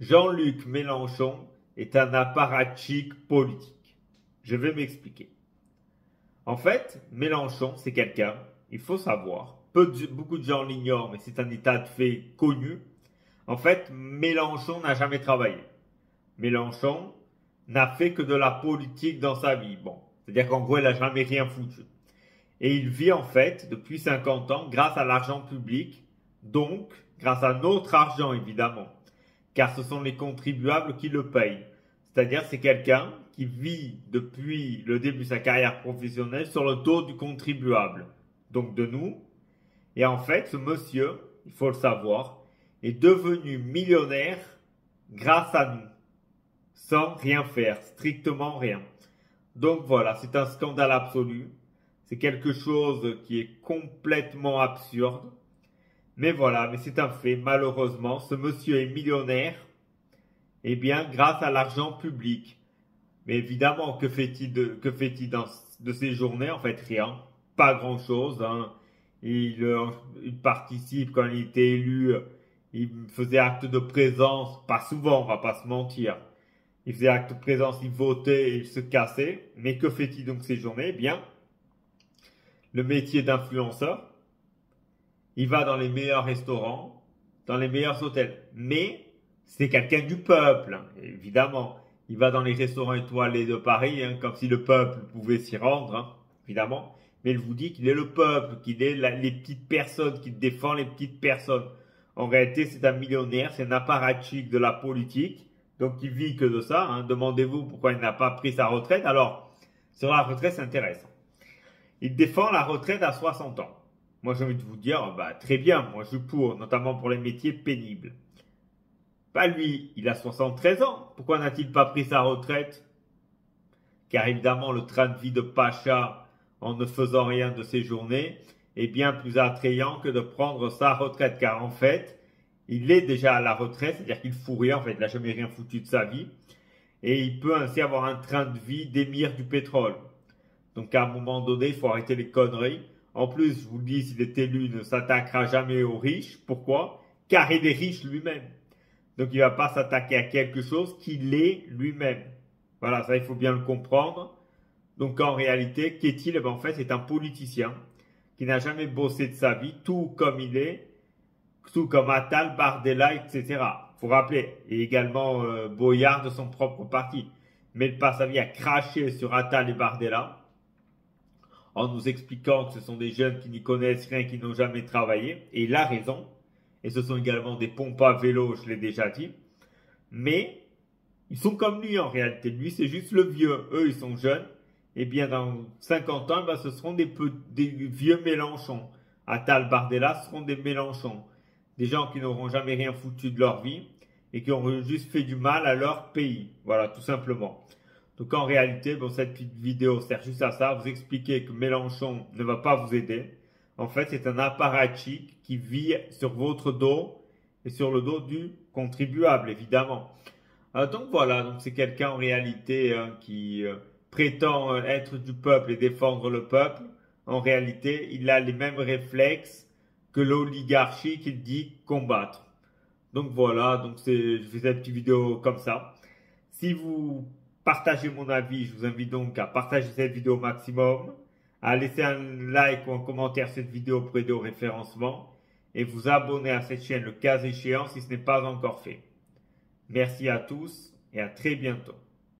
Jean-Luc Mélenchon est un apparatchik politique. Je vais m'expliquer. En fait, Mélenchon, c'est quelqu'un, il faut savoir, beaucoup de gens l'ignorent, mais c'est un état de fait connu. En fait, Mélenchon n'a jamais travaillé. Mélenchon n'a fait que de la politique dans sa vie. Bon, c'est-à-dire qu'en gros, il n'a jamais rien foutu. Et il vit en fait, depuis 50 ans, grâce à l'argent public, donc grâce à notre argent évidemment, car ce sont les contribuables qui le payent. C'est-à-dire c'est quelqu'un qui vit depuis le début de sa carrière professionnelle sur le dos du contribuable, donc de nous. Et en fait, ce monsieur, il faut le savoir, est devenu millionnaire grâce à nous, sans rien faire, strictement rien. Donc voilà, c'est un scandale absolu. C'est quelque chose qui est complètement absurde. Mais voilà, mais c'est un fait. Malheureusement, ce monsieur est millionnaire, eh bien, grâce à l'argent public. Mais évidemment, que fait-il de ses journées? En fait, rien. Pas grand-chose. Hein. Il participe quand il était élu. Il faisait acte de présence. Pas souvent, on va pas se mentir. Il faisait acte de présence, il votait et il se cassait. Mais que fait-il donc ces journées? Eh bien, le métier d'influenceur. Il va dans les meilleurs restaurants, dans les meilleurs hôtels. Mais c'est quelqu'un du peuple, hein, évidemment. Il va dans les restaurants étoilés de Paris, hein, comme si le peuple pouvait s'y rendre, hein, évidemment. Mais il vous dit qu'il est le peuple, qu'il est les petites personnes, qu'il défend les petites personnes. En réalité, c'est un millionnaire, c'est un apparatchik de la politique. Donc, il vit que de ça. Hein. Demandez-vous pourquoi il n'a pas pris sa retraite. Alors, sur la retraite, c'est intéressant. Il défend la retraite à 60 ans. Moi, j'ai envie de vous dire, bah, très bien, moi je suis pour, notamment pour les métiers pénibles. Bah lui, il a 73 ans. Pourquoi n'a-t-il pas pris sa retraite? Car évidemment, le train de vie de Pacha, en ne faisant rien de ses journées, est bien plus attrayant que de prendre sa retraite. Car en fait, il est déjà à la retraite, c'est-à-dire qu'il fout rien, en fait, il n'a jamais rien foutu de sa vie. Et il peut ainsi avoir un train de vie d'émir du pétrole. Donc à un moment donné, il faut arrêter les conneries. En plus, je vous le dis, s'il est élu, il ne s'attaquera jamais aux riches. Pourquoi? Car il est riche lui-même. Donc il ne va pas s'attaquer à quelque chose qu'il est lui-même. Voilà, ça il faut bien le comprendre. Donc en réalité, qu'est-il? En fait, c'est un politicien qui n'a jamais bossé de sa vie, tout comme il est, tout comme Attal, Bardella, etc. Il faut rappeler, et également Boyard de son propre parti. Mais il passe sa vie à cracher sur Attal et Bardella, en nous expliquant que ce sont des jeunes qui n'y connaissent rien, qui n'ont jamais travaillé. Et il a raison. Et ce sont également des pompes à vélo, je l'ai déjà dit. Mais ils sont comme lui en réalité. Lui, c'est juste le vieux. Eux, ils sont jeunes. Et bien, dans 50 ans, ben, ce seront des vieux Mélenchons. Attal, Bardella, ce seront des Mélenchons. Des gens qui n'auront jamais rien foutu de leur vie et qui auront juste fait du mal à leur pays. Voilà, tout simplement. Donc en réalité, bon, cette petite vidéo sert juste à ça, vous expliquer que Mélenchon ne va pas vous aider. En fait, c'est un apparatchik qui vit sur votre dos et sur le dos du contribuable, évidemment. Donc voilà, donc c'est quelqu'un en réalité qui prétend être du peuple et défendre le peuple. En réalité, il a les mêmes réflexes que l'oligarchie qu'il dit combattre. Donc voilà, donc je fais cette petite vidéo comme ça. Si vous partagez mon avis, je vous invite donc à partager cette vidéo au maximum, à laisser un like ou un commentaire sur cette vidéo pour aider au référencement et vous abonner à cette chaîne le cas échéant si ce n'est pas encore fait. Merci à tous et à très bientôt.